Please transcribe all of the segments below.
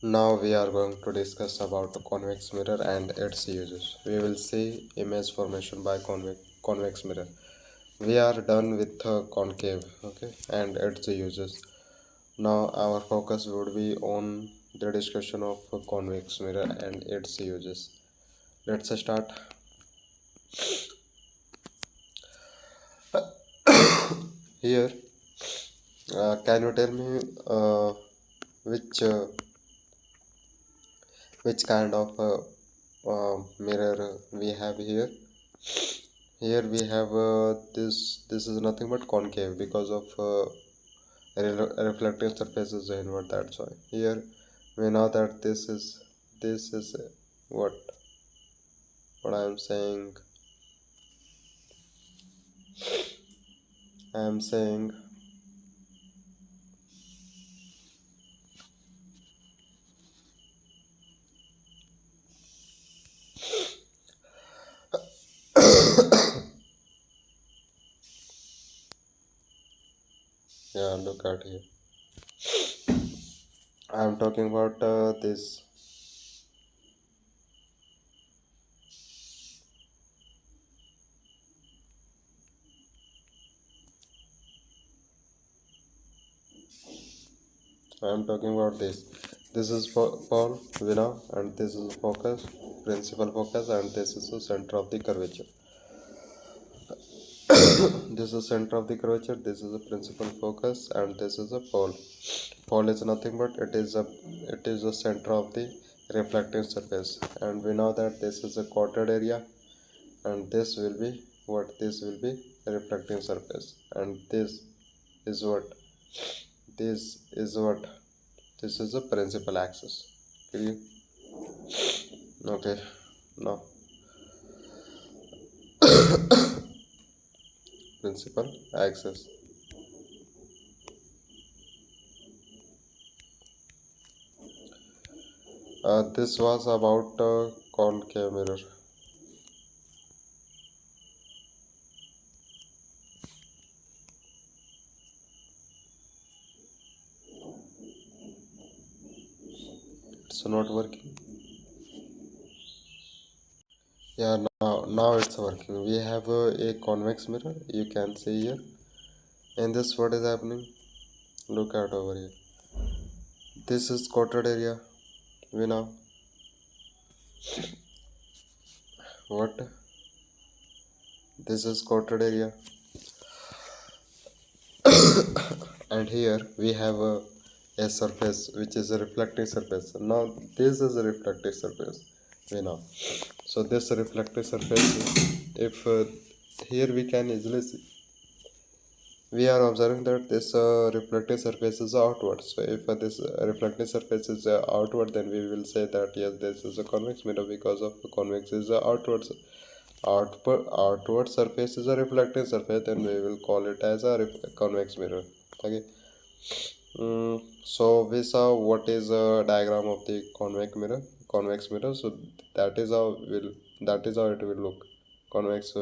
Now we are going to discuss about a convex mirror and its uses. We will see image formation by convex mirror. We are done with concave, okay, and its uses. Now our focus would be on the discussion of a convex mirror and its uses. Let's start. Here, can you tell me which uh, which kind of mirror we have here? Here we have this is nothing but concave because of reflecting surface is inward, that's why. Here we know that this is what I am saying. Yeah, look at here. I am talking about this. I am talking about this. This is Paul Vina, and this is focus, principal focus, and this is the center of the curvature. This is center of the curvature, this is the principal focus, and this is a pole. Pole is nothing but it is the center of the reflecting surface, and we know that this is a quoted area, and this will be reflecting surface, and is what this is what this is the principal axis. Clear? Okay. Now principal axis. This was about concave mirror. It's not working. Yeah, now it's working. We have a convex mirror. You can see here. In this, what is happening? Look at over here. This is coated area. We know what? This is coated area, and here we have a surface which is a reflecting surface. Now this is a reflective surface. We know. So this reflective surface, if here we can easily see, we are observing that this reflective surface is outward. So if this reflective surface is outward, then we will say that yes, this is a convex mirror because of convex is outward surface is a reflecting surface, then we will call it as a convex mirror. Okay. So we saw what is a diagram of the convex mirror. So that is how will that is how it will look. Convex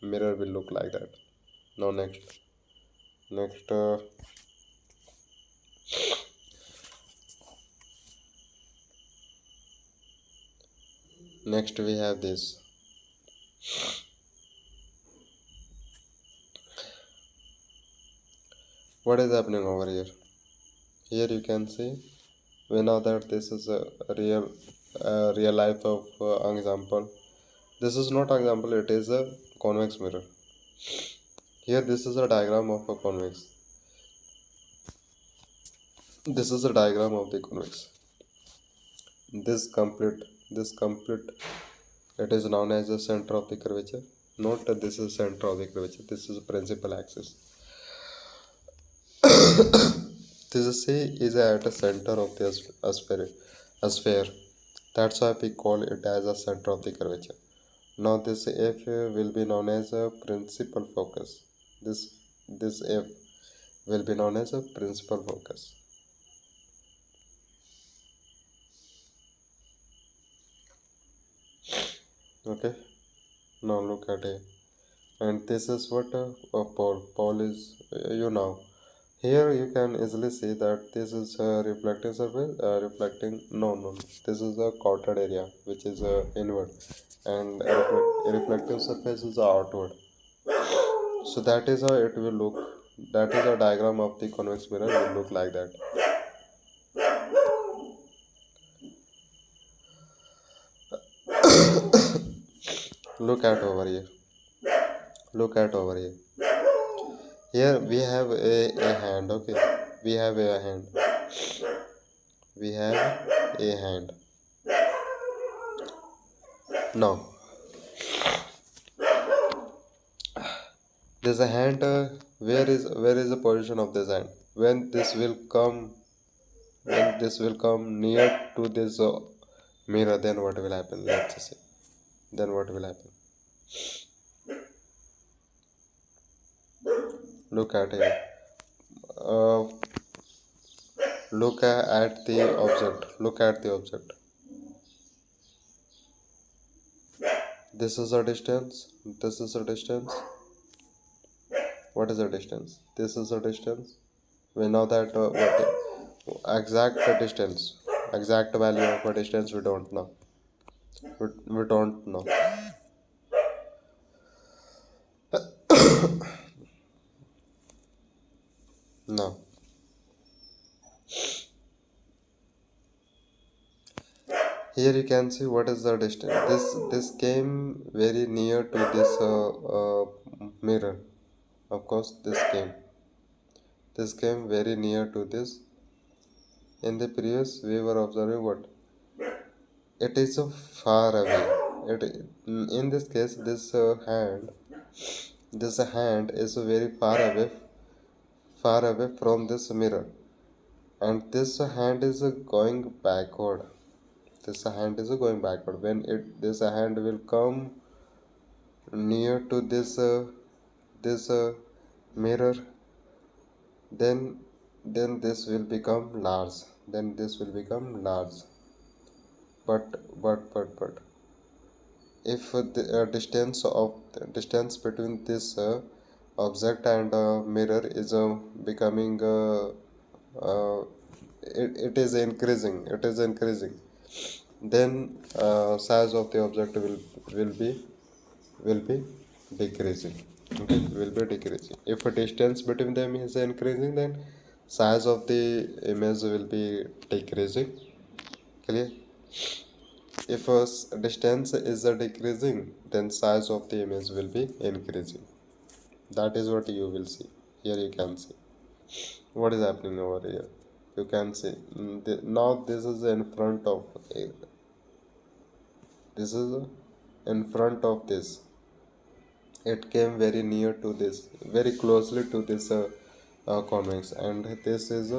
mirror will look like that. Now next next we have this. What is happening over here? Here you can see, we know that this is a real life of example. This is not example, it is a convex mirror. Here this is a diagram of a convex. This is a diagram of the convex. This complete it is known as the center of the curvature. Not this is center of the curvature, this is principal axis. This C is at the center of the sphere. That's why we call it as a center of the curvature. Now this F will be known as a principal focus. This F will be known as a principal focus. Okay. Now look at it. And this is what a pole. Pole is you know. Here you can easily see that this is a reflecting surface, no, this is a coated area which is inward, and reflective surface is outward. So that is how it will look. That is a diagram of the convex mirror will look like that. Look at over here. Look at over here. Here we have a hand. Okay, we have a hand. We have a hand. Now there's a hand. Where is the position of this hand? When this will come near to this mirror, then what will happen? Let's just see. Then what will happen? Look at it. Uh, at the object. Look at the object. This is a distance. This is a distance. What is the distance? This is a distance. We know that what exact distance, exact value of a distance we don't know. We don't know. No. Here you can see what is the distance. This came very near to this mirror. Of course, this came very near to this. In the previous, we were observing what it is far away. In this case, this hand is very far away from this mirror, and this hand is going backward. This hand is going backward. When this hand will come near to this mirror, then this will become large. Then this will become large. But if the distance between this object and mirror is becoming it is increasing, then size of the object will be decreasing. Okay, will be decreasing. If a distance between them is increasing, then size of the image will be decreasing. Clear? If a distance is decreasing, then size of the image will be increasing. That is what you will see. Here you can see what is happening over here. You can see now this is in front of this is in front of this. It came very near to this, very closely to this convex, and this is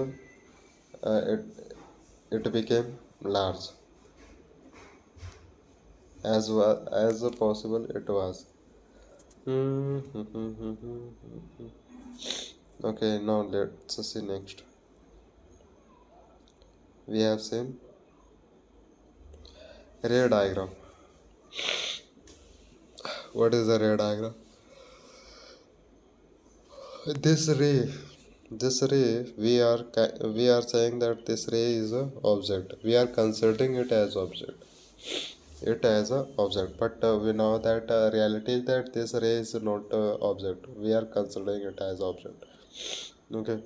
it became large as well as possible it was. Okay, now let's see next. We have seen ray diagram. What is the ray diagram? This ray we are saying that this ray is a object. We are considering it as object, but we know that reality is that this ray is not object. We are considering it as object. Okay.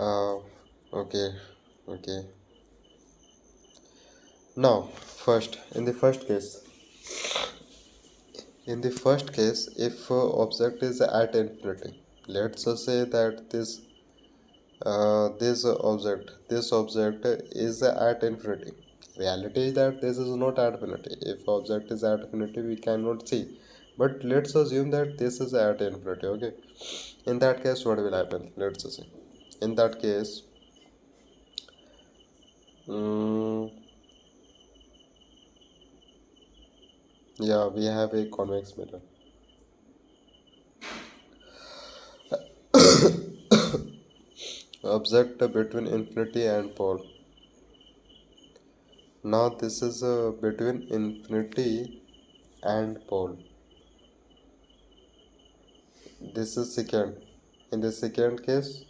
uh, okay okay Now, in the first case, if object is at infinity, let's say that this object is at infinity. Reality is that this is not at infinity. If object is at infinity, we cannot see. But let's assume that this is at infinity. Okay. In that case, what will happen? Let's see. In that case, yeah, we have a convex mirror. Object between infinity and pole. Now this is between infinity and pole. This is secant. In the second case,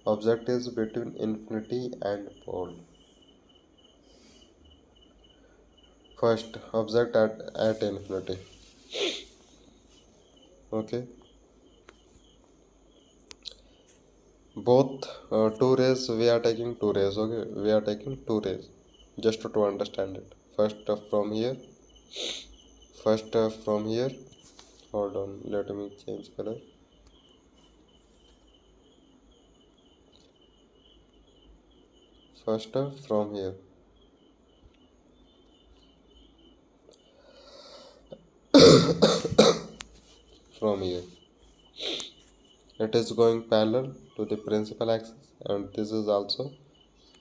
object is between infinity and pole. First, object at infinity. Okay. Both two rays, we are taking two rays. Okay, we are taking two rays just to understand it. First from here. First from here. Hold on, let me change color. First from here. From here. It is going parallel to the principal axis, and this is also,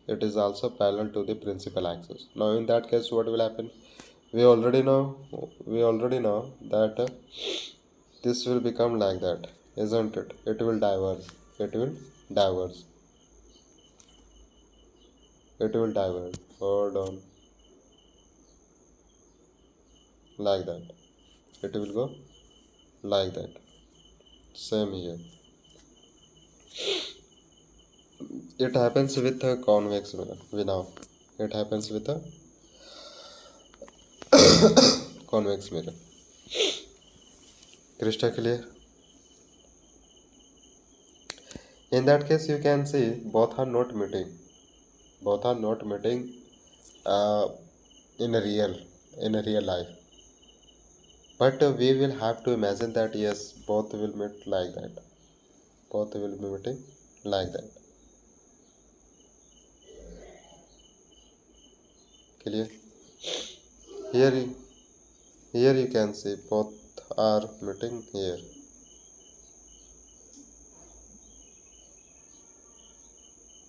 it is also parallel to the principal axis. Now in that case, what will happen? We already know that this will become like that, isn't it? It will diverge. It will diverge. It will diverge. Hold on. Like that. It will go like that. Same here. It happens with a convex mirror. We know. It happens with a convex mirror. Crystal clear? In that case, you can see both are not meeting. Both are not meeting uh, in a real life. But we will have to imagine that yes, both will meet like that. Both will be meeting like that. Clear? Here, here you can see both are meeting here.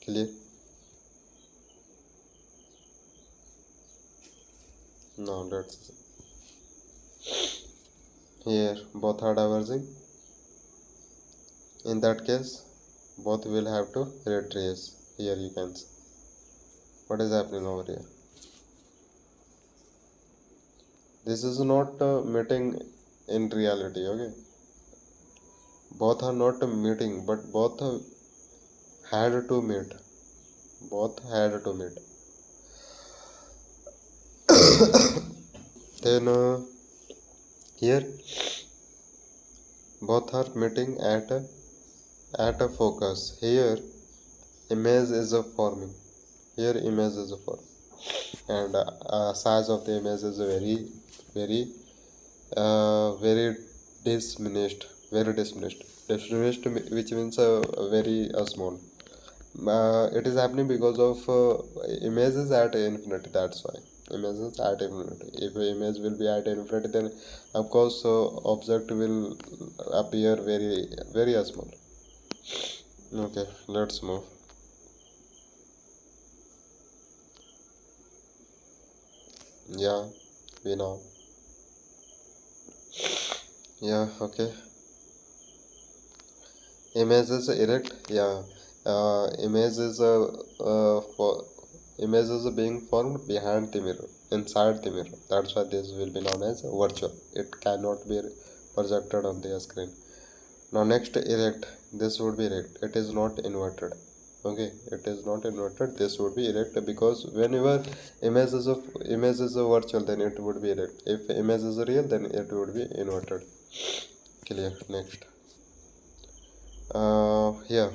Clear? No, that's here both are diverging. In that case, both will have to retrace. Here you can see what is happening over here. This is not meeting in reality. Okay, both are not meeting, but both had to meet. Both had to meet. Then here both are meeting at a focus. Here image is a forming. Here image is a form, and size of the image is very very diminished. Very diminished. Diminished, which means very small. It is happening because of images at infinity. That's why images at infinity. If image will be at infinity, then of course object will appear very small. Okay, let's move. Yeah, we know. Yeah, okay. Image is erect. Yeah, image is for image is being formed behind the mirror, inside the mirror. That's why this will be known as virtual. It cannot be projected on the screen. Now next, erect. This would be erect. It is not inverted. Okay, it is not inverted. This would be erect because whenever image is a virtual, then it would be erect. If image is real, then it would be inverted. Clear? Next. Here,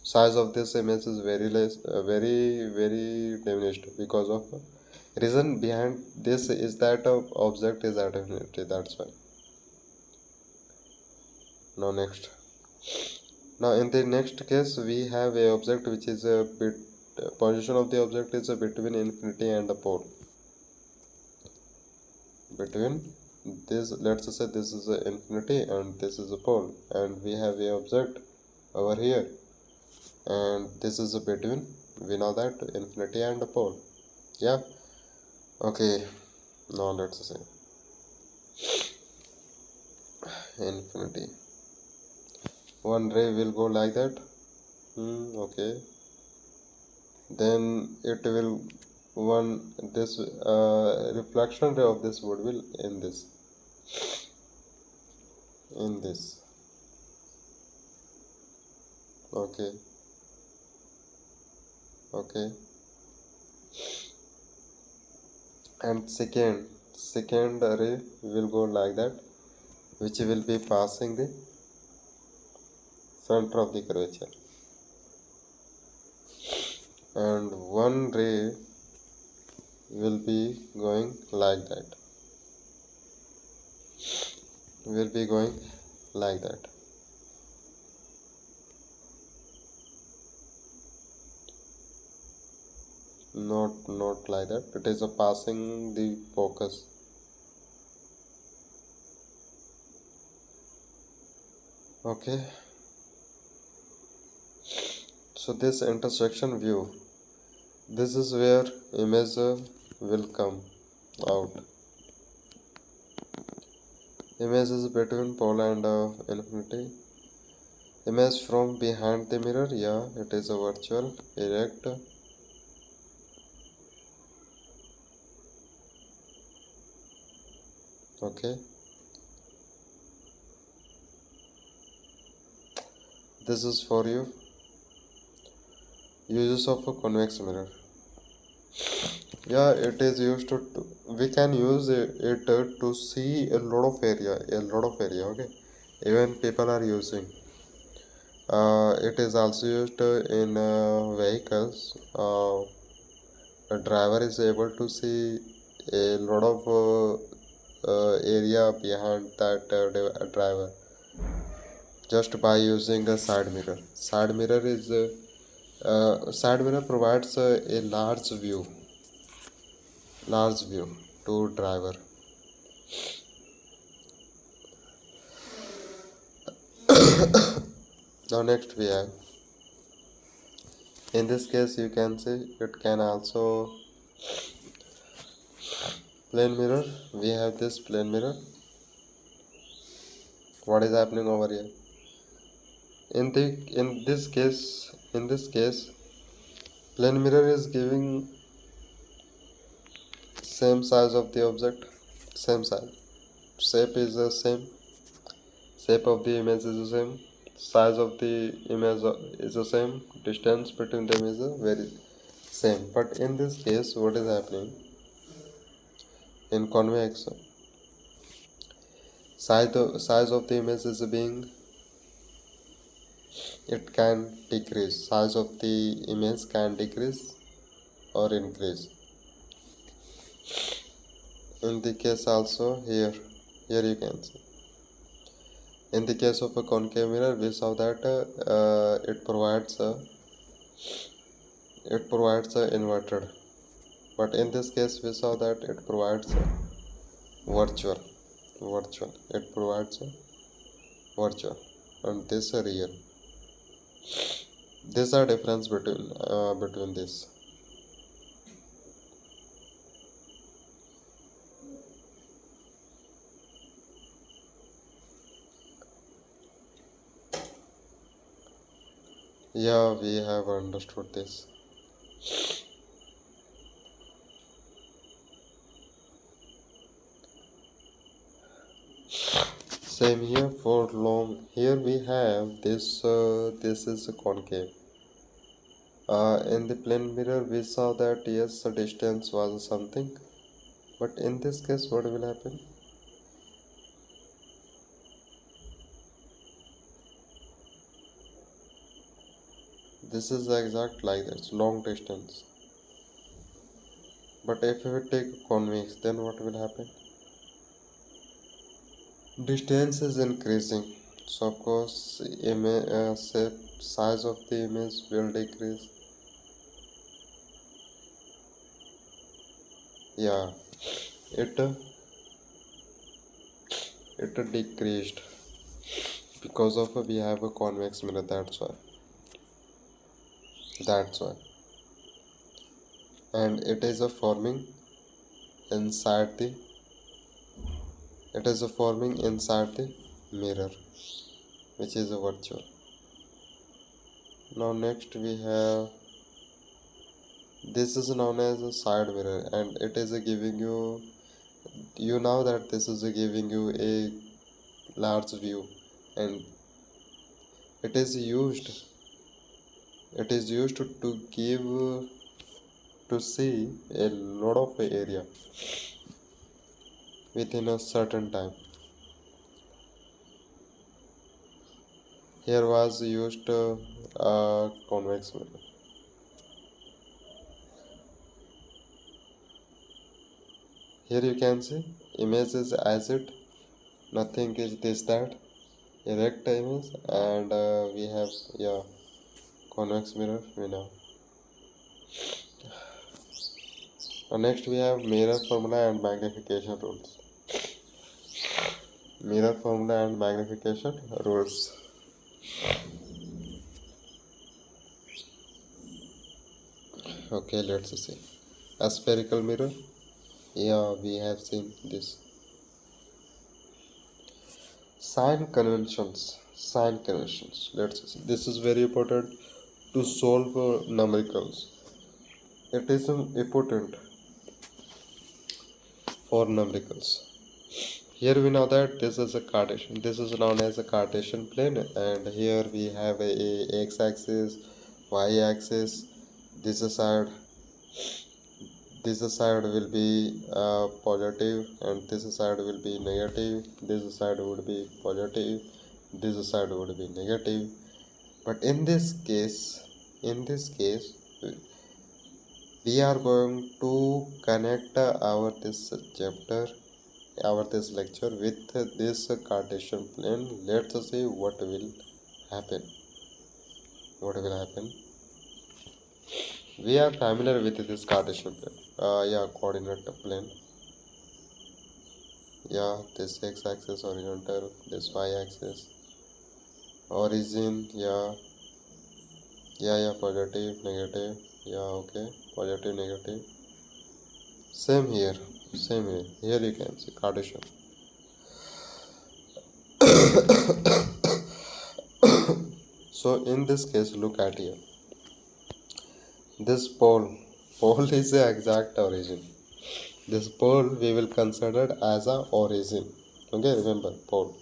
size of this image is very less, very diminished because of reason behind this is that object is at infinity. That's why. Now next. Now in the next case, we have a object which is a bit position of the object is between infinity and the pole. Between this, let's say this is a infinity and this is a pole, and we have a object over here, and this is a between, we know that, infinity and the pole. Yeah. Okay. Now let's say infinity. One ray will go like that. Okay. Then it will one this reflection ray of this wood will in this Okay, okay. And second ray will go like that, which will be passing the center of the curvature, and one ray will be going like that, will be going like that. Not like that, it is a passing the focus. Okay, so this intersection view, this is where image will come out. Image is between pole and infinity. Image from behind the mirror, yeah, it is a virtual, erect. Okay, this is for you. Uses of a convex mirror. Yeah, it is used to, we can use it to see a lot of area. Okay, even people are using. It is also used in vehicles. A driver is able to see a lot of area behind that driver just by using a side mirror. Side mirror provides a large view to driver. Now next we have, in this case you can see it can also plane mirror. We have this plane mirror. What is happening over here? In this case plane mirror is giving same size of the object, same size. Shape is the same. Shape of the image is the same. Size of the image is the same. Distance between them is the very same. But in this case, what is happening? In convex, size of the image is being, it can decrease. Size of the image can decrease or increase. In the case also here you can see. In the case of a concave mirror, we saw that it provides a inverted, but in this case we saw that it provides a virtual. It provides a virtual, and this a real. These are difference between this. Yeah, we have understood this. Same here for long. Here we have this. This is a concave. In the plane mirror, we saw that yes, the distance was something, but in this case, what will happen? This is exact like this, long distance. But if we take convex, then what will happen? Distance is increasing, so of course, size of the image will decrease. Yeah, it it decreased because of we have a convex mirror. That's why, and it is a forming inside the mirror, which is a virtual. Now next we have, this is known as a side mirror, and it is a giving you, you know that this is a giving you a large view, and it is used It is used to give to see a lot of area within a certain time. Here was used a convex mirror. Here you can see images as it, nothing is this that, erect image, and we have, yeah, convex mirror we know. Next we have mirror formula and magnification rules. Mirror formula and magnification rules. Okay, let's see. A spherical mirror. Yeah, we have seen this. Sign conventions. Sign conventions. Let's see. This is very important to solve numericals. It is important for numericals. Here we know that this is a Cartesian. This is known as a Cartesian plane, and here we have a x-axis, y-axis. This side, this side will be positive, and this side will be negative. This side would be positive. This side would be negative. But in this case, we are going to connect our this chapter, our this lecture with this Cartesian plane. Let's see what will happen. What will happen? We are familiar with this Cartesian plane. Yeah, coordinate plane. Yeah, this x-axis horizontal, this y-axis, origin. Yeah, yeah, positive, negative. Yeah, okay, positive, negative. Same here, same here. Here you can see Cartesian. So in this case, look at here. This pole is the exact origin. This pole we will consider as a origin. Okay, remember pole.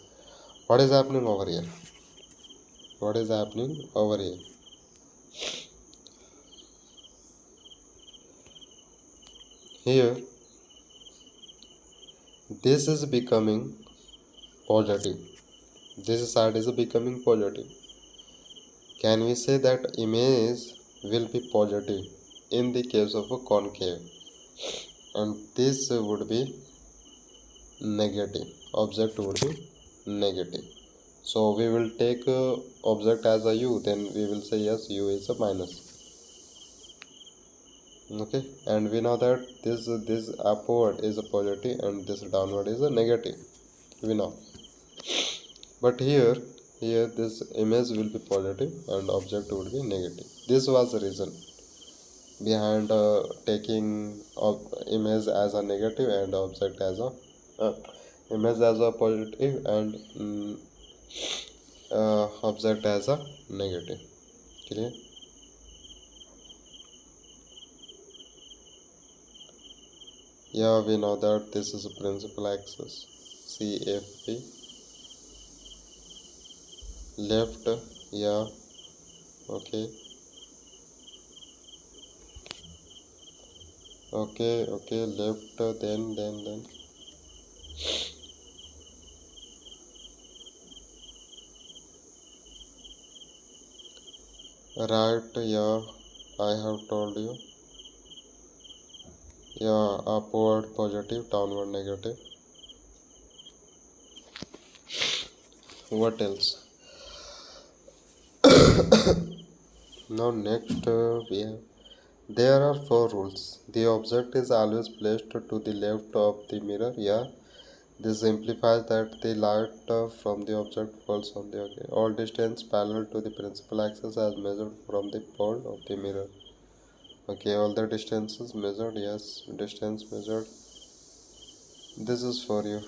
What is happening over here? What is happening over here? Here, this is becoming positive. This side is becoming positive. Can we say that image will be positive in the case of a concave, and this would be negative, object would be negative. So we will take object as a u, then we will say yes, u is a minus. Okay, and we know that this upward is a positive and this downward is a negative, we know. But here this image will be positive and object would be negative. This was the reason behind taking image as a negative and object as a image as a positive and object as a negative. Clear? Yeah, we know that this is a principal axis, CFP. Left, yeah, okay, left, then right, yeah, I have told you. Yeah, upward positive, downward negative. What else? Now next we have, there are four rules. The object is always placed to the left of the mirror. Yeah, this implies that the light from the object falls on the all distance parallel to the principal axis as measured from the pole of the mirror. Okay, all the distances measured. Yes, distance measured. This is for you.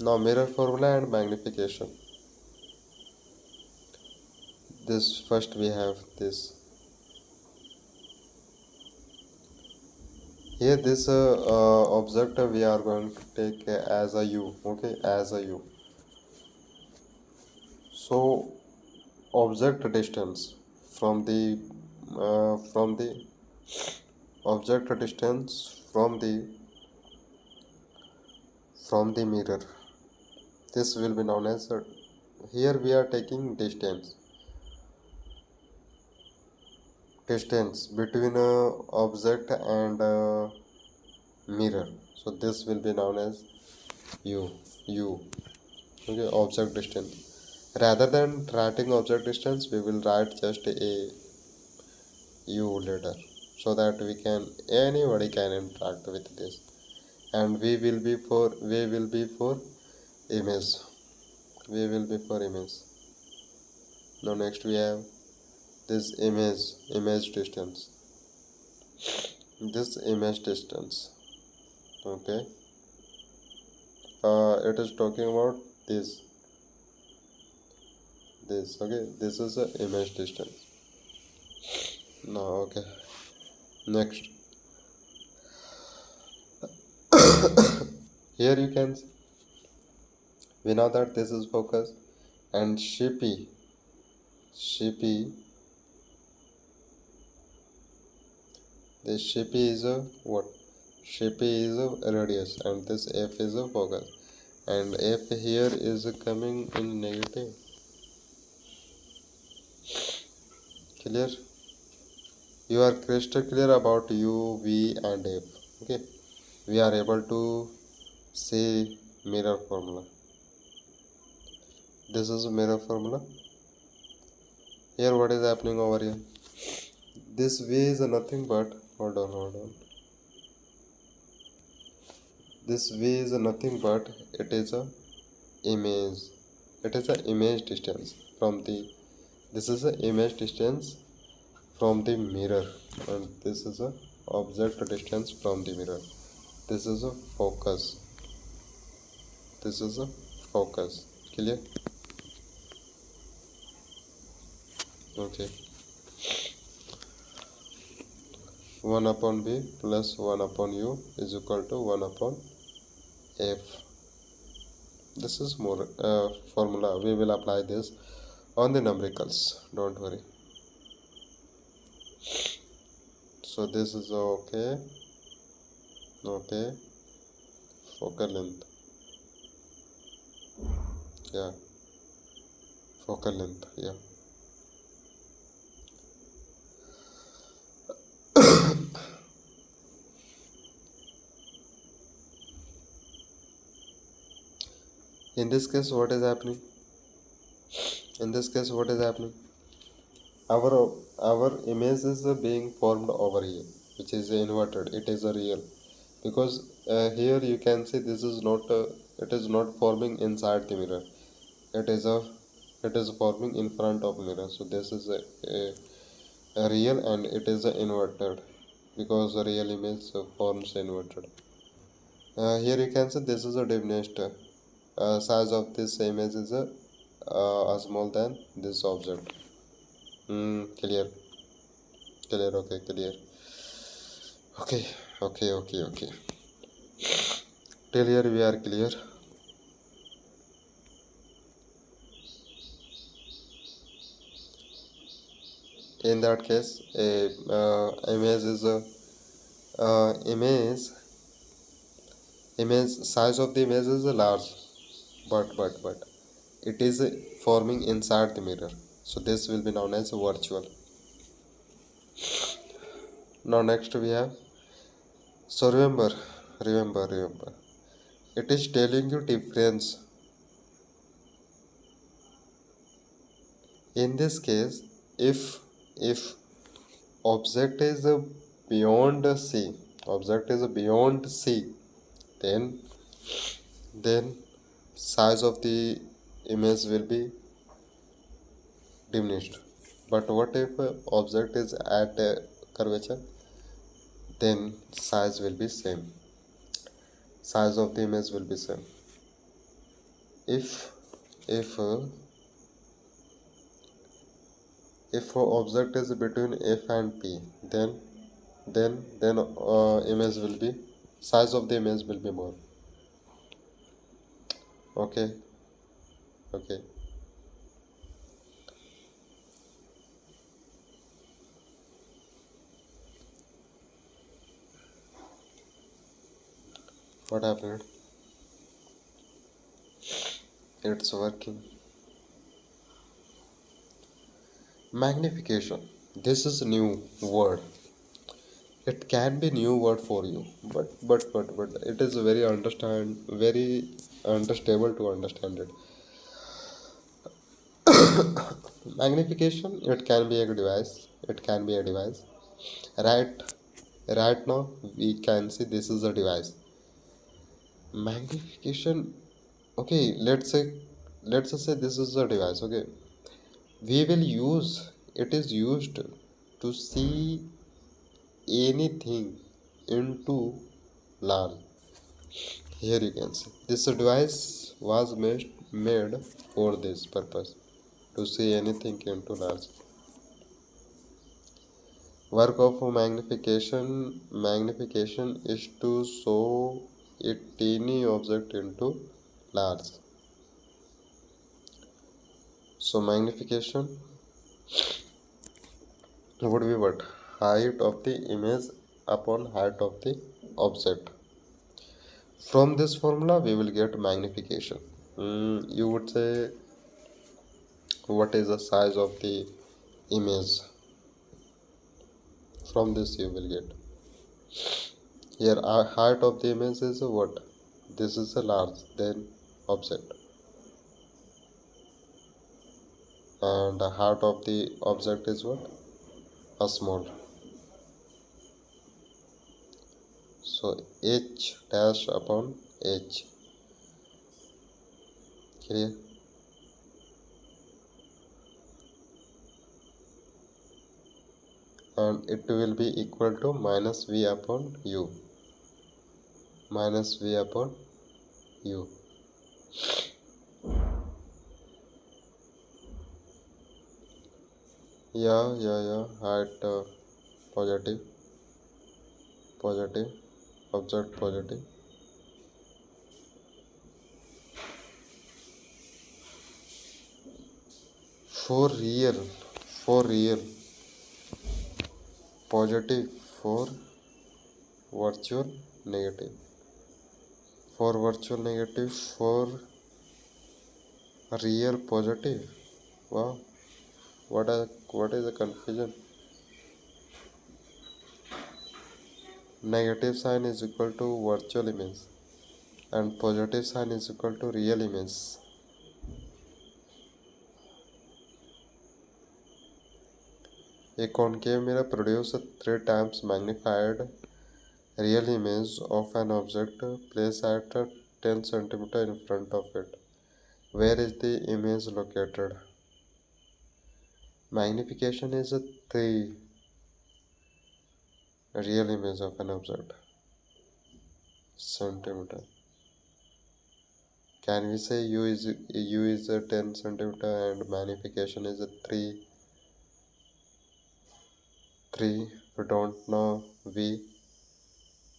Now mirror formula and magnification. This first we have this. Here this object we are going to take as a u. Okay, as a u. So object distance from the object distance from the mirror. This will be known as here we are taking distance between a object and a mirror. So this will be known as u. Okay, object distance. Rather than writing object distance, we will write just a u later, so that anybody can interact with this. And we will be for image. We will be for image. Now next we have this image distance. This image distance. Okay. It is talking about this. Okay. This is the image distance. Now okay. Next. Here you can see, we know that this is focus, and Shippy this Shippy is a what? Shippy is a radius, and this F is a focus, and F here is coming in negative. Clear? You are crystal clear about U, V and F. Okay, we are able to see mirror formula. This is a mirror formula. Here what is happening over here? This V is nothing but, hold on. This V is nothing but, it is a image. It is an image distance from the, this is an image distance from the mirror, and this is a object distance from the mirror. This is a focus. This is a focus. Clear? Okay. 1 upon B plus 1 upon U is equal to 1 upon F. This is more formula. We will apply this on the numericals. Don't worry. So this is okay. Okay. Focal length. Yeah. Focal length. Yeah. In this case, what is happening? Our image is being formed over here, which is inverted. It is a real, because here you can see this is not. It is not forming inside the mirror. It is a. It is forming in front of mirror. So this is a real, and it is inverted, because the real image forms inverted. Here you can see this is a diminished. Size of this image is small than this object. Clear. Okay, clear. Okay. Till here we are clear. In that case, a image is a image size of the image is large, but it is forming inside the mirror. So this will be known as virtual. Now next we have, so remember, it is telling you difference. In this case, if object is beyond C, then size of the image will be diminished. But what if object is at curvature? Then size will be same. Size of the image will be same. If object is between F and P, then image will be, size of the image will be more. Okay. What happened? It's working. Magnification. This is a new word. It can be new word for you, but it is very understandable to understand it. Magnification. It can be a device. It can be a device. Right. Right now we can see this is a device. Magnification. Okay. Let's just say this is a device. Okay. We will use. It is used to see anything into large. Here you can see this device was made for this purpose, to see anything into large. Work of magnification is to show a tiny object into large. So magnification would be what? Height of the image upon height of the object. From this formula we will get magnification. You would say, what is the size of the image? From this you will get. Here our height of the image is what? This is a large then object, and the height of the object is what? A small. So h dash upon h. Clear? And it will be equal to minus v upon u. Minus v upon u. Yeah. Height positive, object positive. For real, for real, positive. For virtual, negative. For virtual, negative. For real, positive. Wow, what is the confusion? Negative sign is equal to virtual image and positive sign is equal to real image. A concave mirror produces 3 times magnified real image of an object placed at 10 cm in front of it. Where is the image located? Magnification is a 3 real image of an object centimeter. Can we say u is a 10 centimeter and magnification is a 3? We don't know v.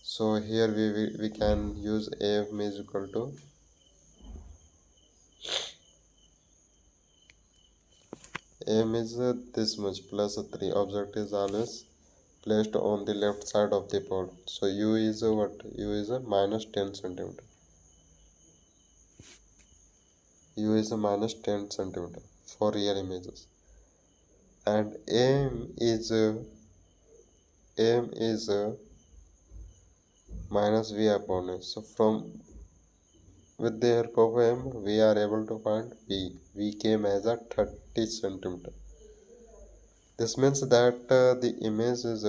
So here we can use am is equal to am is this much plus a 3. Object is always placed on the left side of the pole. So u is a what? U is a minus 10 centimeter. U is a minus 10 centimeter for real images. And am is minus v upon s. So from with the help of m we are able to find v. V came as a 30 centimeter. This means that the image is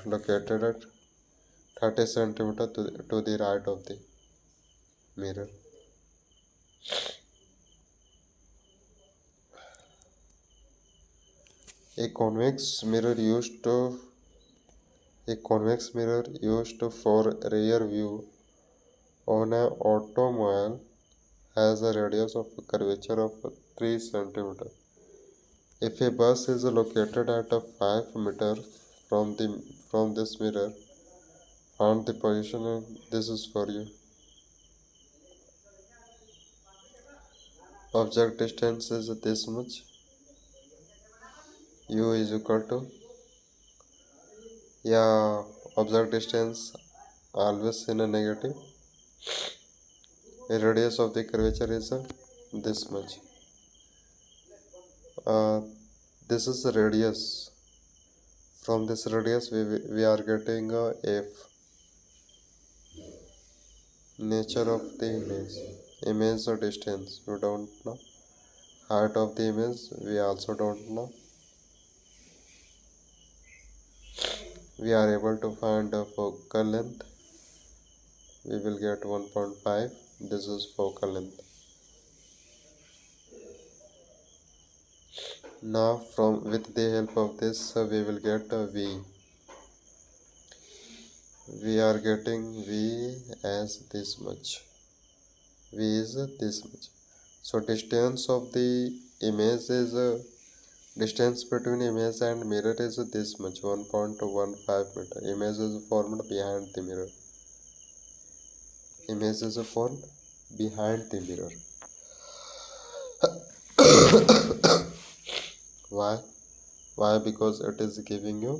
located at 30 centimeter to the right of the mirror. A convex mirror used for rear view on an automobile has a radius of curvature of 3 centimeter. If a bus is located at a 5 meter from this mirror, find the position. This is for you. Object distance is this much. U is equal to object distance always in a negative. A radius of the curvature is this much. uh, this is the radius. From this radius we are getting f, nature of the image or distance we don't know, height of the image we also don't know. We are able to find a focal length, we will get 1.5. This is focal length. Now from with the help of this we will get a v. We are getting v as this much. V is this much. So distance of the image is distance between image and mirror is this much, 1.15 meter. Image is formed behind the mirror. Image is formed behind the mirror. Why? Why? Because it is giving you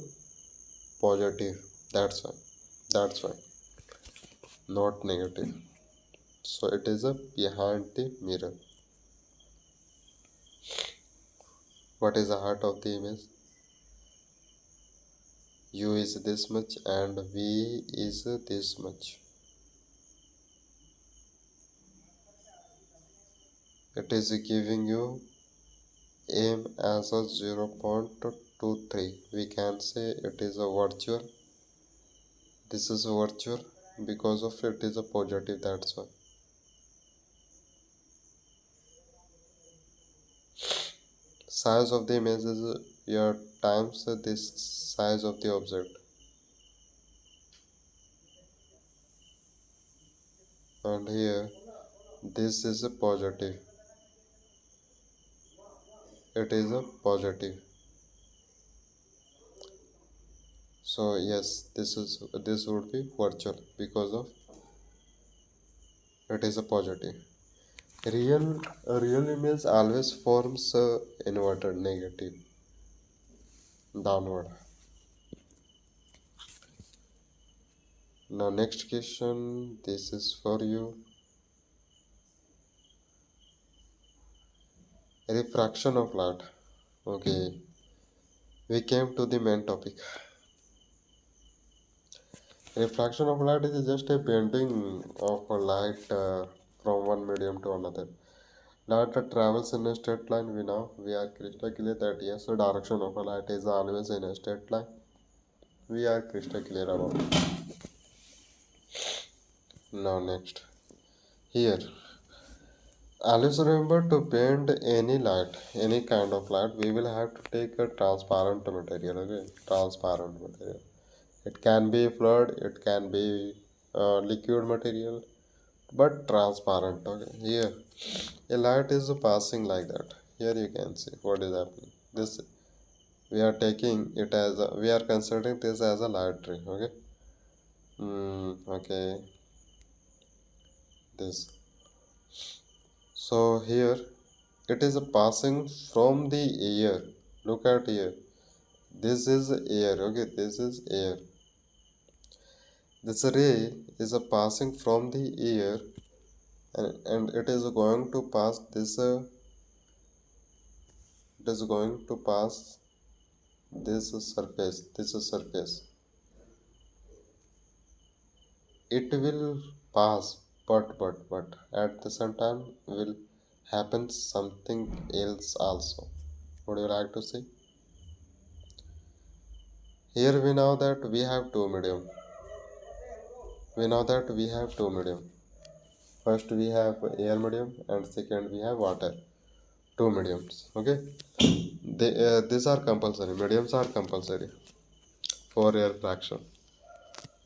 positive. That's why. That's why. Not negative. So it is behind the mirror. What is the height of the image? U is this much and V is this much. It is giving you M as a 0.23. We can say it is a virtual. This is virtual because of it is a positive, that's why. Size of the image is your times this size of the object. And here this is a positive. It is a positive. So yes, this would be virtual because of it is a positive. Real image always forms inverted negative downward. Now next question, this is for you. Refraction of light. Okay, we came to the main topic. Refraction of light is just a bending of a light from one medium to another. Light that travels in a straight line. We are crystal clear that yes, the direction of a light is always in a straight line. We are crystal clear about it. Now next, here, always remember to bend any light, any kind of light, we will have to take a transparent material. Okay, transparent material. It can be fluid, it can be liquid material, but transparent. Okay, here a light is passing like that. Here you can see what is happening. This we are taking it as we are considering this as a light ray. Okay. Okay. This. So here it is passing from the air. Look at here. This is air. Okay. This is air. This ray is passing from the air, and it is going to pass this. It is going to pass this surface. This surface. It will pass, but at the same time will happen something else also. Would you like to see? Here we know that we have two medium. We know that we have two medium. First we have air medium and second we have water. Two mediums. Okay. These are compulsory. Mediums are compulsory for air fraction.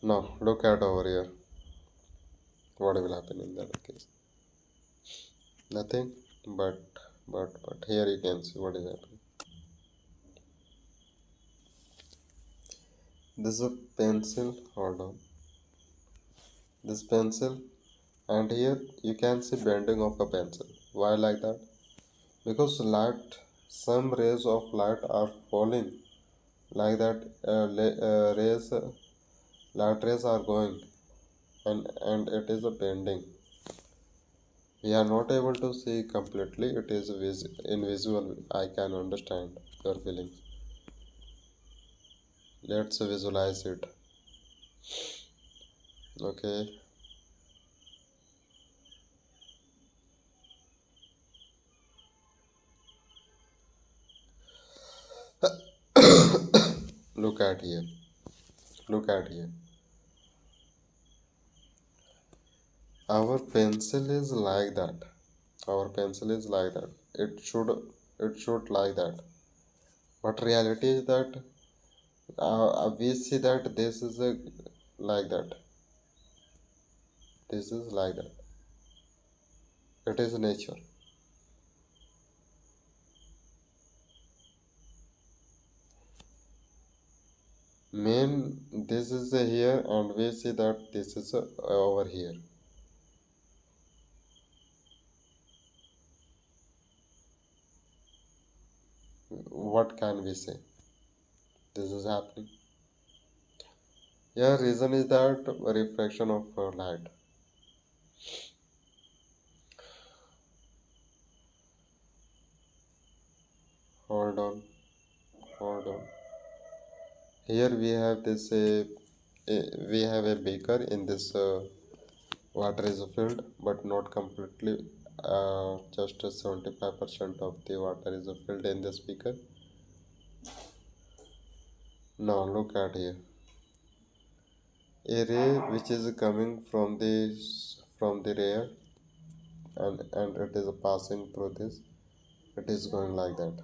Now look at over here. What will happen in that case? Nothing. But here you can see what is happening. This is a pencil. Hold on. This pencil, and here you can see bending of a pencil. Why like that? Because some rays of light are falling like that. Light rays are going. and it is a bending. We are not able to see completely. It is invisible. I can understand your feelings. Let's visualize it. Okay. Look at here. Look at here. Our pencil is like that. Our pencil is like that. It should like that. But reality is that we see that this is a like that. This is like that. It is nature. Main this is a here and we see that this is a over here. What can we say? This is happening. Yeah, reason is that refraction of light. Hold on, hold on. Here we have this we have a beaker in this water is filled, but not completely. Just 75% of the water is filled in this beaker. Now look at here. A ray which is coming from the air and it is passing through this. It is going like that.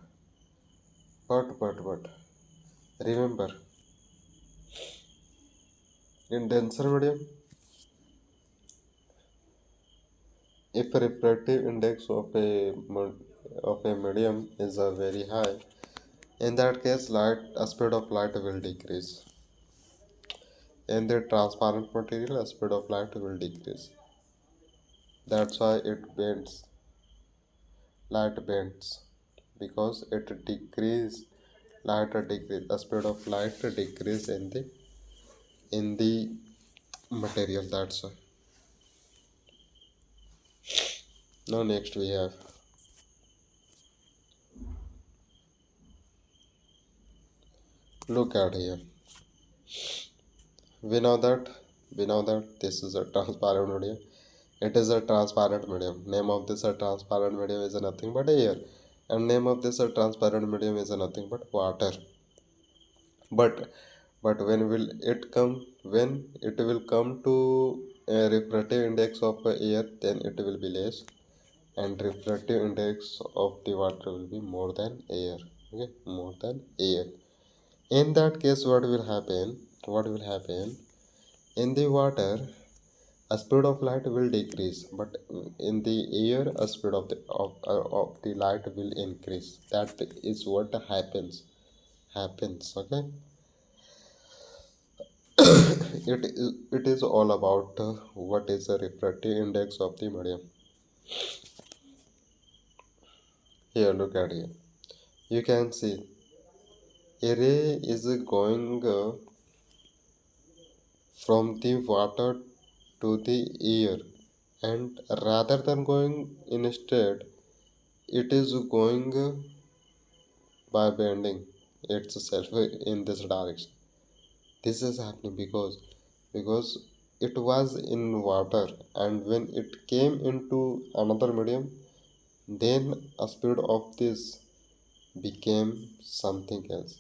But remember, in denser medium, if refractive index of a medium is very high, in that case, speed of light will decrease. In the transparent material, speed of light will decrease. That's why it bends. Light bends because it decrease. Light decrease. The speed of light decrease in the material. That's why. Now next we have. Look at here. We know that this is a transparent medium. It is a transparent medium. Name of this a transparent medium is nothing but air, and name of this a transparent medium is nothing but water. But when it will come to a refractive index of air, then it will be less, and refractive index of the water will be more than air. Okay, more than air. In that case, what will happen? What will happen? In the water, a speed of light will decrease, but in the air, a speed of the light will increase. That is what happens. Okay, it is all about what is the refractive index of the medium. Here, look at here. You can see a ray is going from the water to the air, and rather than going instead, it is going by bending itself in this direction. This is happening because it was in water, and when it came into another medium, then a speed of this became something else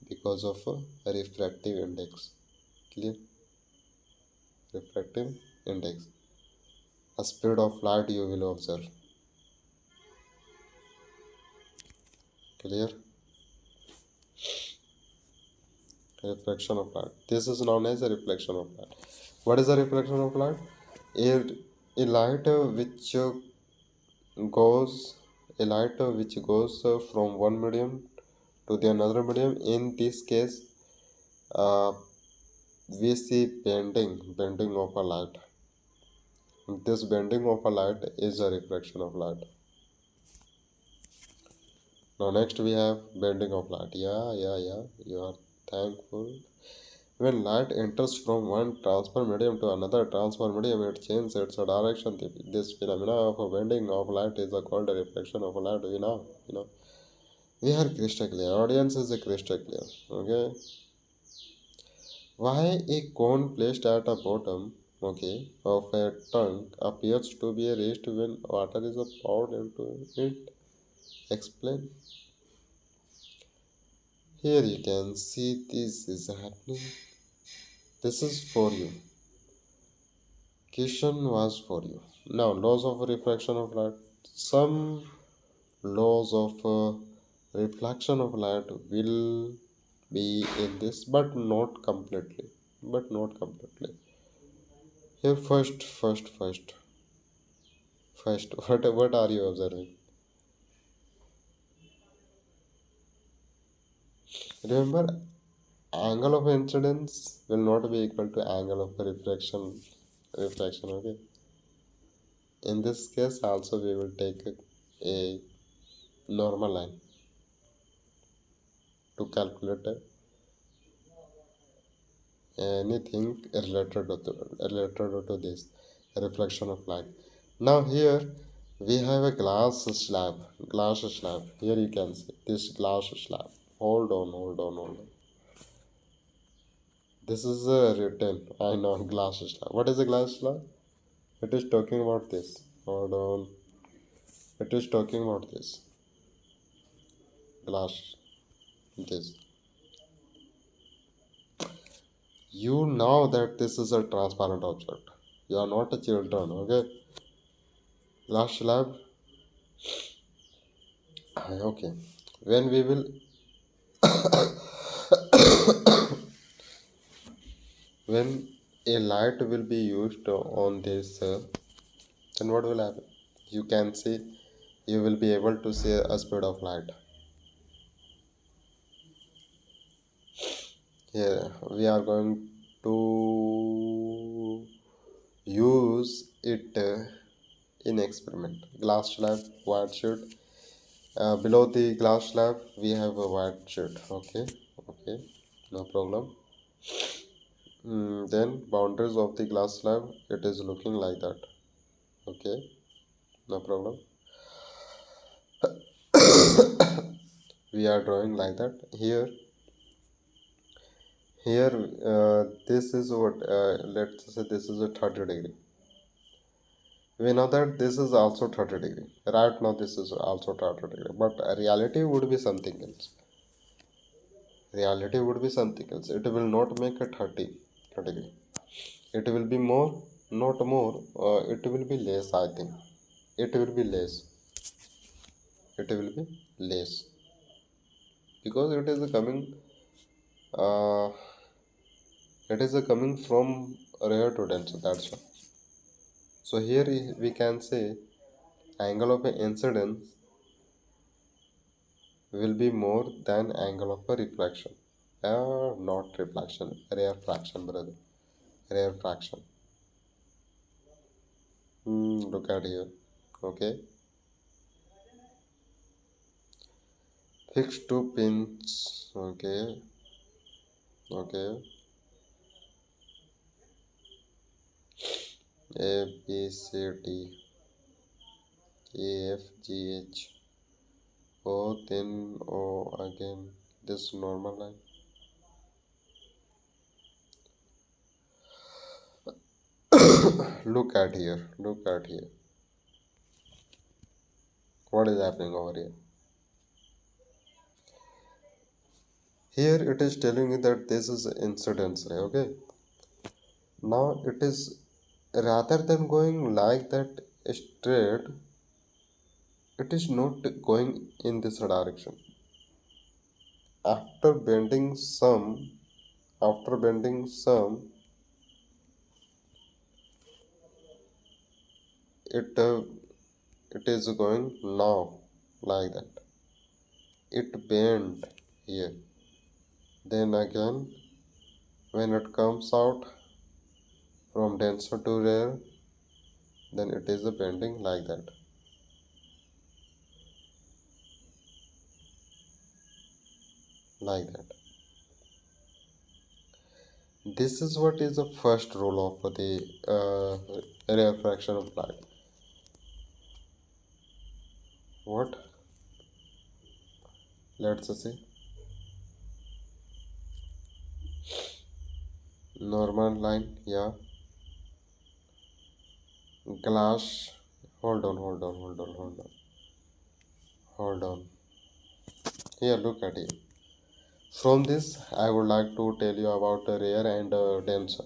because of a refractive index. Clear? Refractive index. A speed of light you will observe. Clear? Reflection of light. This is known as a reflection of light. What is a reflection of light? A, a light goes a light which goes from one medium to the another medium. In this case, uh, we see bending of a light. This bending of a light is a reflection of light. Now next we have bending of light. Yeah. You are thankful. When light enters from one transfer medium to another transfer medium, it changes its direction. This phenomena of a bending of light is called a reflection of light. We are crystal clear. Audience is crystal clear. Okay. Why a cone placed at the bottom, of a tank appears to be raised when water is poured into it? Explain. Here you can see this is happening. This is for you. Question was for you. Now, laws of refraction of light. Some laws of reflection of light will be in this, but not completely. But not completely. Here, first. What are you observing? Remember, angle of incidence will not be equal to angle of refraction. Reflection. Okay. In this case, also we will take a normal line to calculate anything related to this reflection of light. Now here we have a glass slab. Here you can see this glass slab. Hold on. This is written. I know glass slab. What is a glass slab? It is talking about this. Hold on. It is talking about this glass. This. You know that this is a transparent object. You are not a children. Okay. Glass slab. Okay. When we will when a light will be used on this, then what will happen? You can see, you will be able to see a speed of light. Here we are going to use it in experiment. Glass slab, white sheet. Below the glass slab we have a white sheet. Okay, no problem. Then boundaries of the glass slab, it is looking like that. Okay, no problem. We are drawing like that. Here this is what, let's say this is a 30 degree. We know that this is also 30 degree. Right now this is also 30 degree, but reality would be something else. Reality would be something else. It will not make a 30 degree. It will be more, not more. It will be less, I think. It will be less. It will be less because it is coming. Uh, it is coming from rear to denser. That's why. So here we can say angle of incidence will be more than angle of a reflection. Not reflection, rare fraction, brother. Rare fraction. Look at here. Okay. Fix two pins. Okay. A B C D E F G H O, then O again. This normal line. Look at here. What is happening over here? Here it is telling me that this is incidence ray. Okay. Now it is, rather than going like that straight, it is not going in this direction. After bending some, it it is going now like that. It bend here. Then again, when it comes out from denser to rare, then it is a bending like that. Like that. This is what is the first rule of the refraction of light. What? Let's see. Normal line, yeah. Glass. Hold on, hold on, hold on, hold on. Hold on. Here, look at it. From this, I would like to tell you about rare and dense.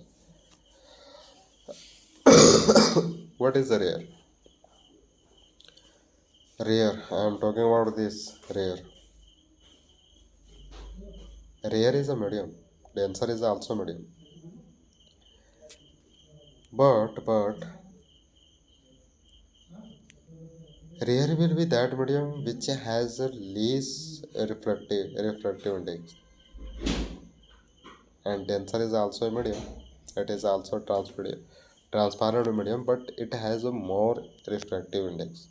What is a rare? Rare. I am talking about this rare. Rare is a medium. Denser is also medium. But rare will be that medium which has a least refractive index. And denser is also a medium. It is also transparent medium, but it has a more refractive index.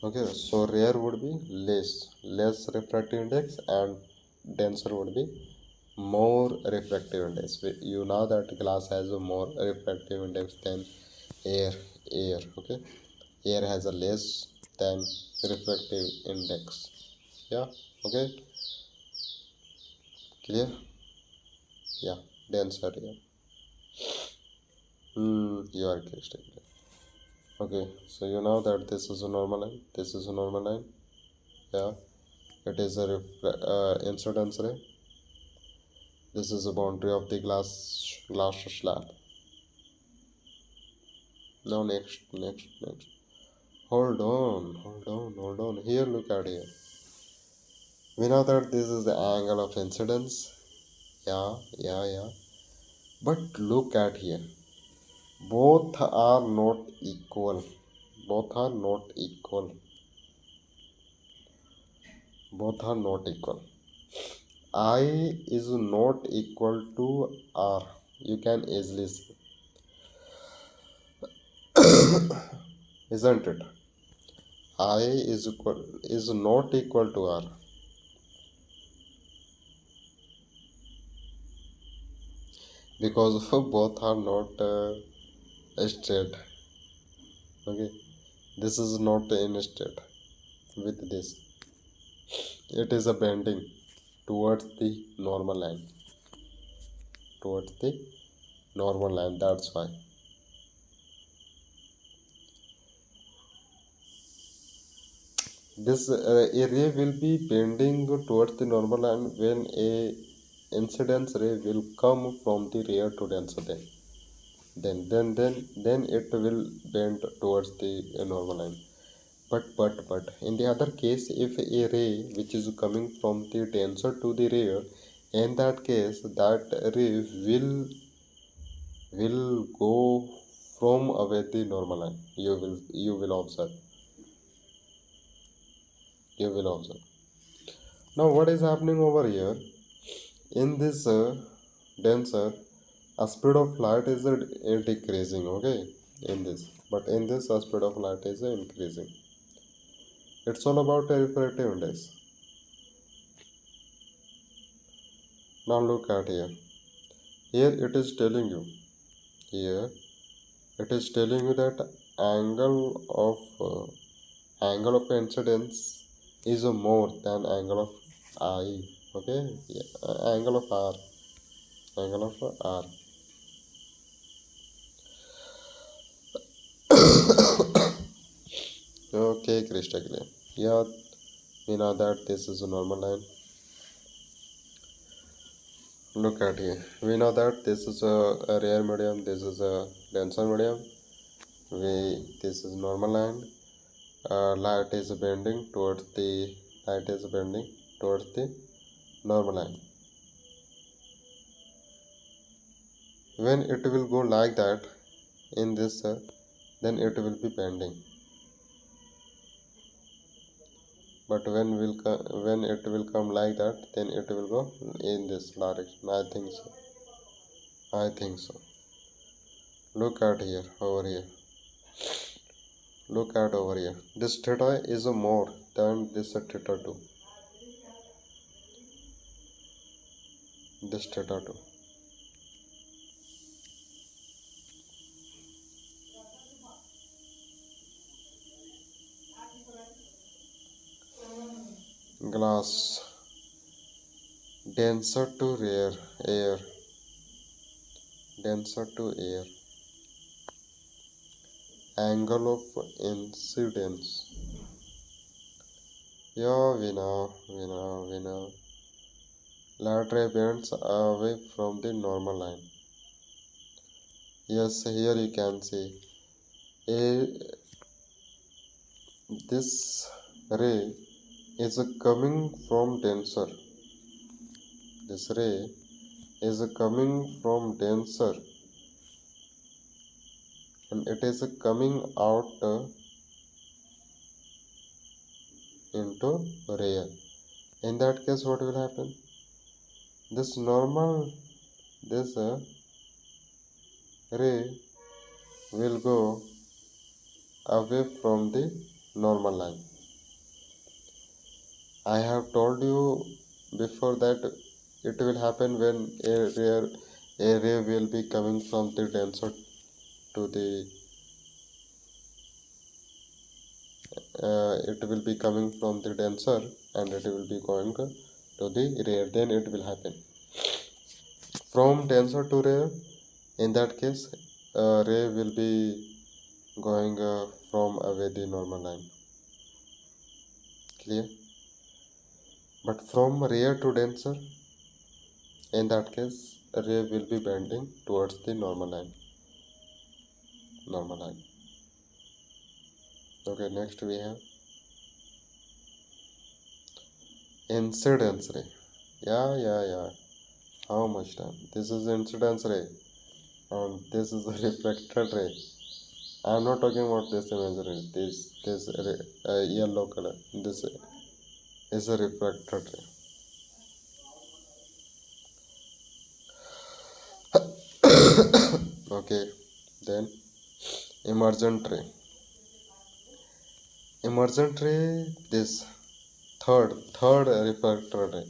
Okay, so rare would be less refractive index, and denser would be more refractive index. You know that glass has a more refractive index than air. Okay, air has a less than refractive index. Yeah. Okay, clear. Yeah, denser. Yeah. You are crystal clear. Okay, so you know that this is a normal line. This is a normal line. Yeah, it is a incidence ray. This is the boundary of the glass slab. Now next. Hold on. Here, look at here. We know that this is the angle of incidence. Yeah. But look at here. Both are not equal. Both are not equal. Both are not equal. I is not equal to R. You can easily see, isn't it? I is not equal to R because both are not straight. Okay, this is not in straight with this. It is a bending towards the normal line. Towards the normal line. That's why. This area will be bending towards the normal line when a incidence ray will come from the rear to denser then it will bend towards the normal line. But in the other case, if a ray which is coming from the denser to the rear, in that case that ray will go from away the normal line. You will observe. Now what is happening over here? In this denser, a speed of light is decreasing. Okay, in this, but in this speed of light is increasing. It's all about a refractive index. Now look at here. Here it is telling you. Here it is telling you that angle of incidence is more than angle of I. Okay, yeah. Angle of R. Angle of R. Okay, crystal clear. Yeah, we know that this is a normal line. Look at here. We know that this is a rare medium. This is a denser medium. This is normal line. Light is bending towards the normal line. When it will go like that in this, then it will be bending. But when it will come like that, then it will go in this direction. I think so. Look at here, over here. Look at over here. This theta is more than this theta 2. This theta 2. pass denser to rare air, denser to air, angle of incidence. Yeah, we know. Light ray bends away from the normal line. Yes, here you can see a this ray is coming from denser. This ray is coming from denser and it is coming out into rare. In that case, what will happen? This normal, this ray will go away from the normal line. I have told you before that it will happen when a ray will be coming from the denser to the it will be coming from the denser and it will be going to the rare. Then it will happen from denser to rare. In that case, ray will be going from away the normal line. Clear? But from rare to denser, in that case, ray will be bending towards the normal line. Normal line. Okay, next we have incidence ray. Yeah. How much time? This is incidence ray and this is a reflected ray. I am not talking about this imagery. This yellow color. This is a reflected ray. Okay, then emergent ray. Emergent ray. This third refracted ray.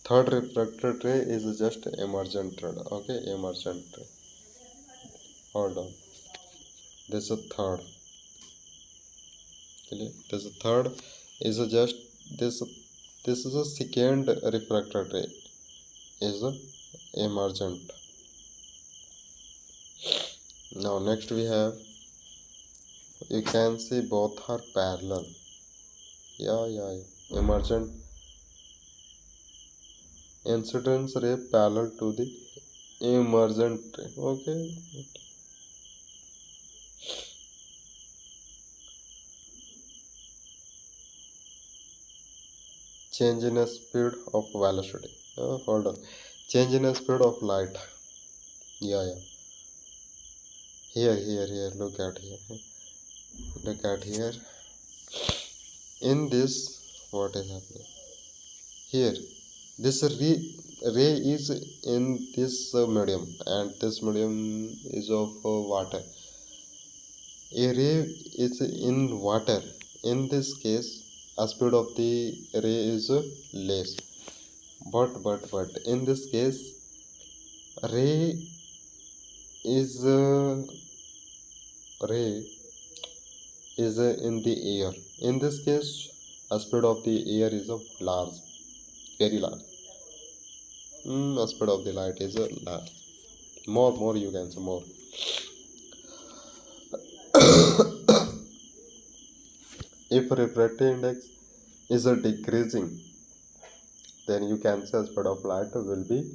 Third refracted ray is just emergent ray. Okay, emergent ray. Hold on. This is third. Okay, this third is just this. This is a second refracted ray. Is emergent. Now next we have. You can see both are parallel. Yeah. Emergent incidence ray parallel to the emergent ray. Okay. Change in a speed of velocity. Hold on. Change in a speed of light. Yeah. Here. Look at here. Look at here. In this, what is happening? Here, this ray is in this medium, and this medium is of water. A ray is in water. In this case, a speed of the ray is less. But in this case, ray is ray is in the air. In this case, a speed of the air is large, very large. A speed of the light is large. More you can say more. If refractive index is decreasing, then you can say speed of light will be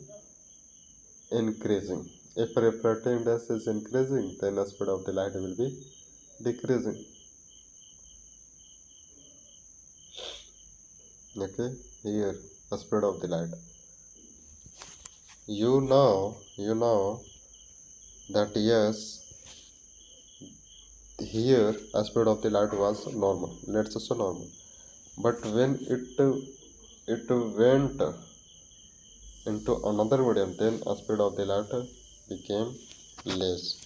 increasing. If refractive index is increasing, then the speed of the light will be decreasing. Okay, here the speed of the light. You know that yes, here a speed of the light was normal. Let's say normal, but when it went into another medium, then a speed of the light became less.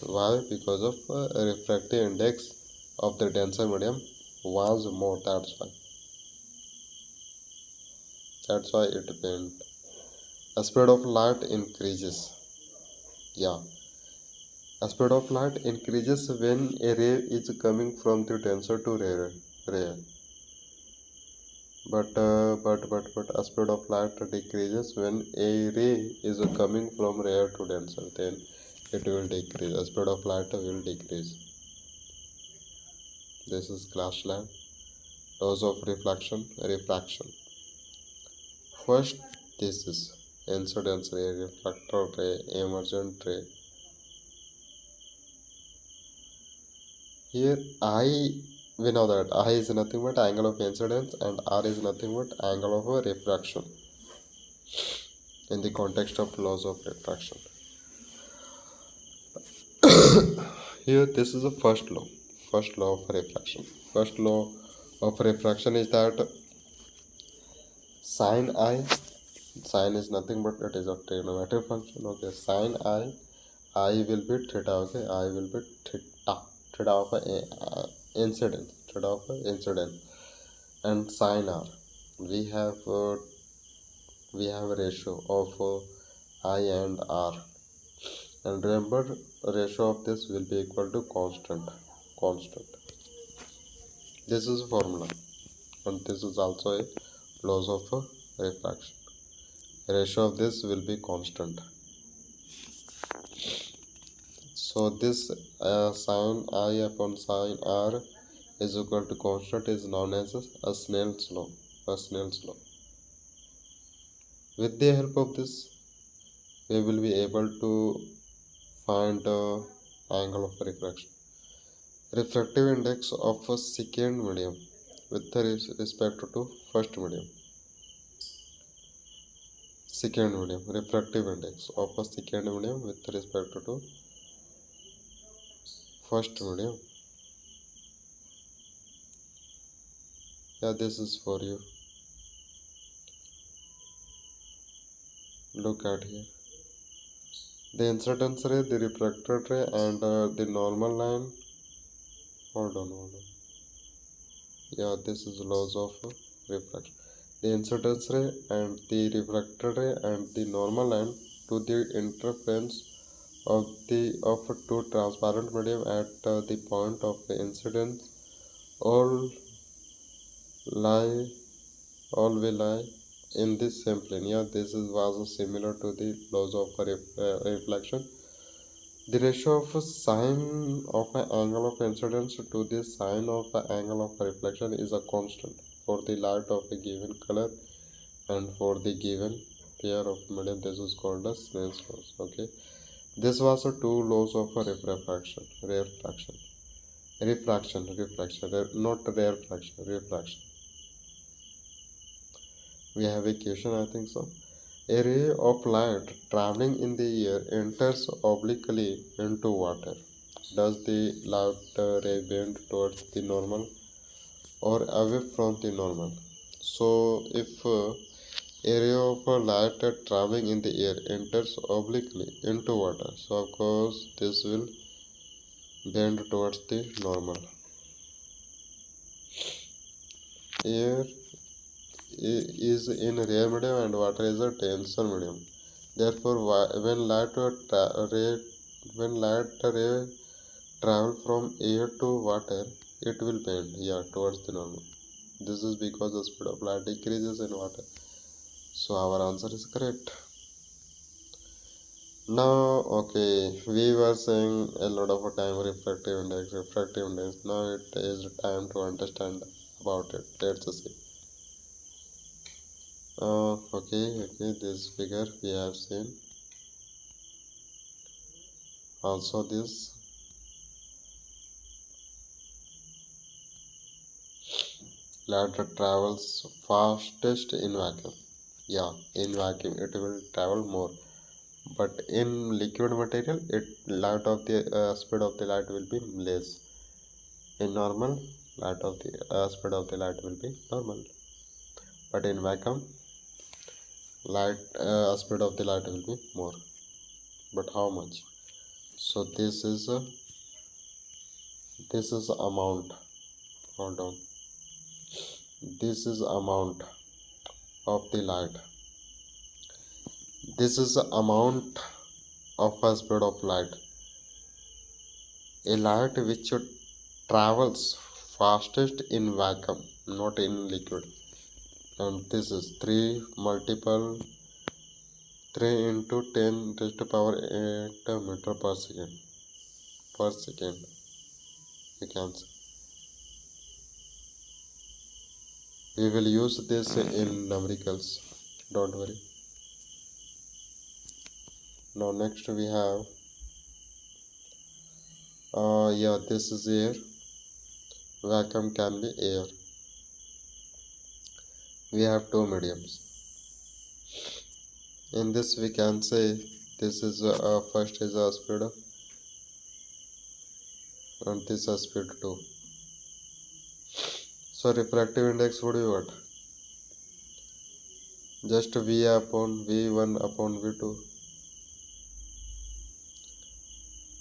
Why? Because of refractive index of the denser medium was more. That's why it bent. A speed of light increases. Yeah. A speed of light increases when a ray is coming from the denser to rare. but a speed of light decreases when a ray is coming from rare to denser, then it will decrease. A speed of light will decrease. This is glass slide. Laws of refraction. First, this is incidence ray, refractor ray, emergent ray. Here we know that I is nothing but angle of incidence and R is nothing but angle of a refraction in the context of laws of refraction. Here this is the first law of refraction. First law of refraction is that sine is nothing but it is a trigonometric function. Okay, sine I will be theta. Okay, I will be theta of incidence, and sine r. We have a ratio of I and r, and remember ratio of this will be equal to constant. This is a formula, and this is also a laws of refraction. Ratio of this will be constant. So this sine I upon sine r is equal to constant is known as a Snell's law. With the help of this, we will be able to find angle of refraction. Refractive index of a second medium with respect to first medium. Refractive index of a second medium with respect to first medium. Yeah, this is for you. Look at here. The incidence ray, the refracted ray, and the normal line. Hold on. Yeah, this is laws of refraction. The incidence ray and the refracted ray and the normal line to the interference of two transparent medium at the point of the incidence all will lie in this same plane. Yeah, this is was similar to the laws of reflection. The ratio of sine of an angle of incidence to the sine of an angle of reflection is a constant for the light of a given color and for the given pair of medium. This is called as Snell's laws. Okay, this was a two laws of a refraction, not refraction. We have a question, I think so. A ray of light traveling in the air enters obliquely into water. Does the light ray bend towards the normal or away from the normal? So, if a ray of light traveling in the air enters obliquely into water, so of course this will bend towards the normal. Air is in rare medium and water is a tensor medium. Therefore, when light ray travel from air to water, it will bend towards the normal. This is because the speed of light decreases in water. So our answer is correct. Now, okay, we were saying a lot of time refractive index. Now it is time to understand about it. Let's see. Okay, this figure we have seen. Also this light travels fastest in vacuum. Yeah, in vacuum it will travel more, but in liquid material light of the speed of the light will be less. In normal, speed of the light will be normal, but in vacuum speed of the light will be more. But how much? So this is amount. Hold on. This is amount of the light. This is the amount of a speed of light. A light which travels fastest in vacuum, not in liquid. and this is 3 multiple 3 into 10 raised to power 8 meter per second, you can say. We will use this in numericals, don't worry. Now next we have yeah, this is air. Vacuum can be air. We have two mediums. In this we can say this is first is a speed and this is speed 2. So refractive index would be what? Just V upon V1 upon V2.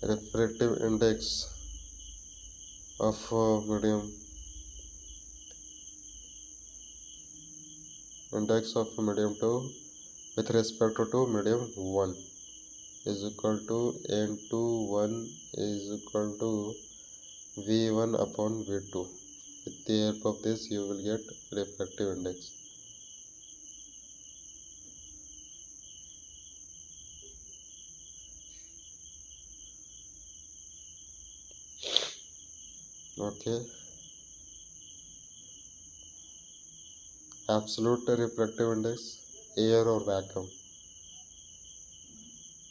Refractive index of medium index of medium 2 with respect to medium 1 is equal to N21 is equal to V1 upon V2. With the help of this you will get refractive index. Okay. Absolute refractive index, air or vacuum?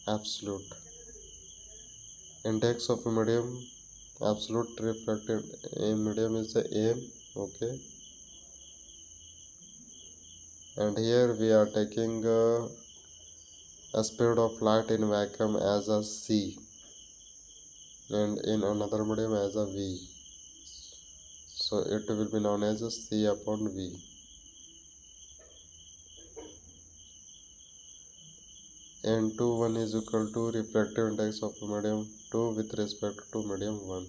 Absolute. Index of a medium, absolute refractive medium is the AM. Okay. And here we are taking a speed of light in vacuum as a C and in another medium as a V. So it will be known as a C upon V. N21 is equal to refractive index of medium 2 with respect to medium 1.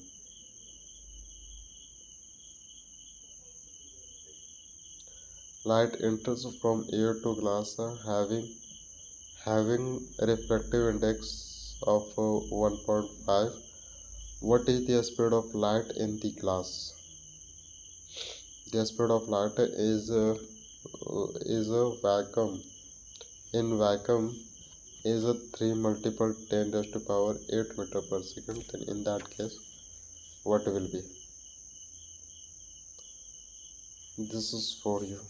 Light enters from air to glass having a refractive index of 1.5. What is the speed of light in the glass? The speed of light is a vacuum. In vacuum is a 3 multiple 10 raised to power 8 meter per second. Then in that case, what will be? This is for you.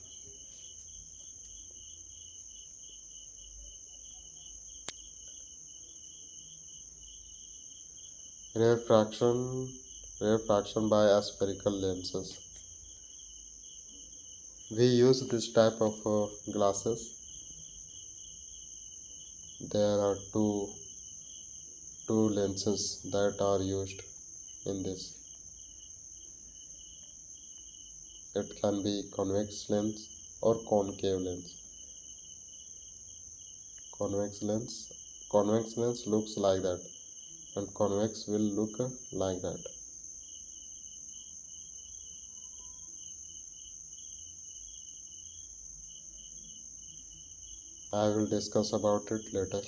Refraction by aspherical lenses. We use this type of glasses. There are two lenses that are used in this. It can be convex lens or concave lens. Convex lens looks like that, and convex will look like that. I will discuss about it later.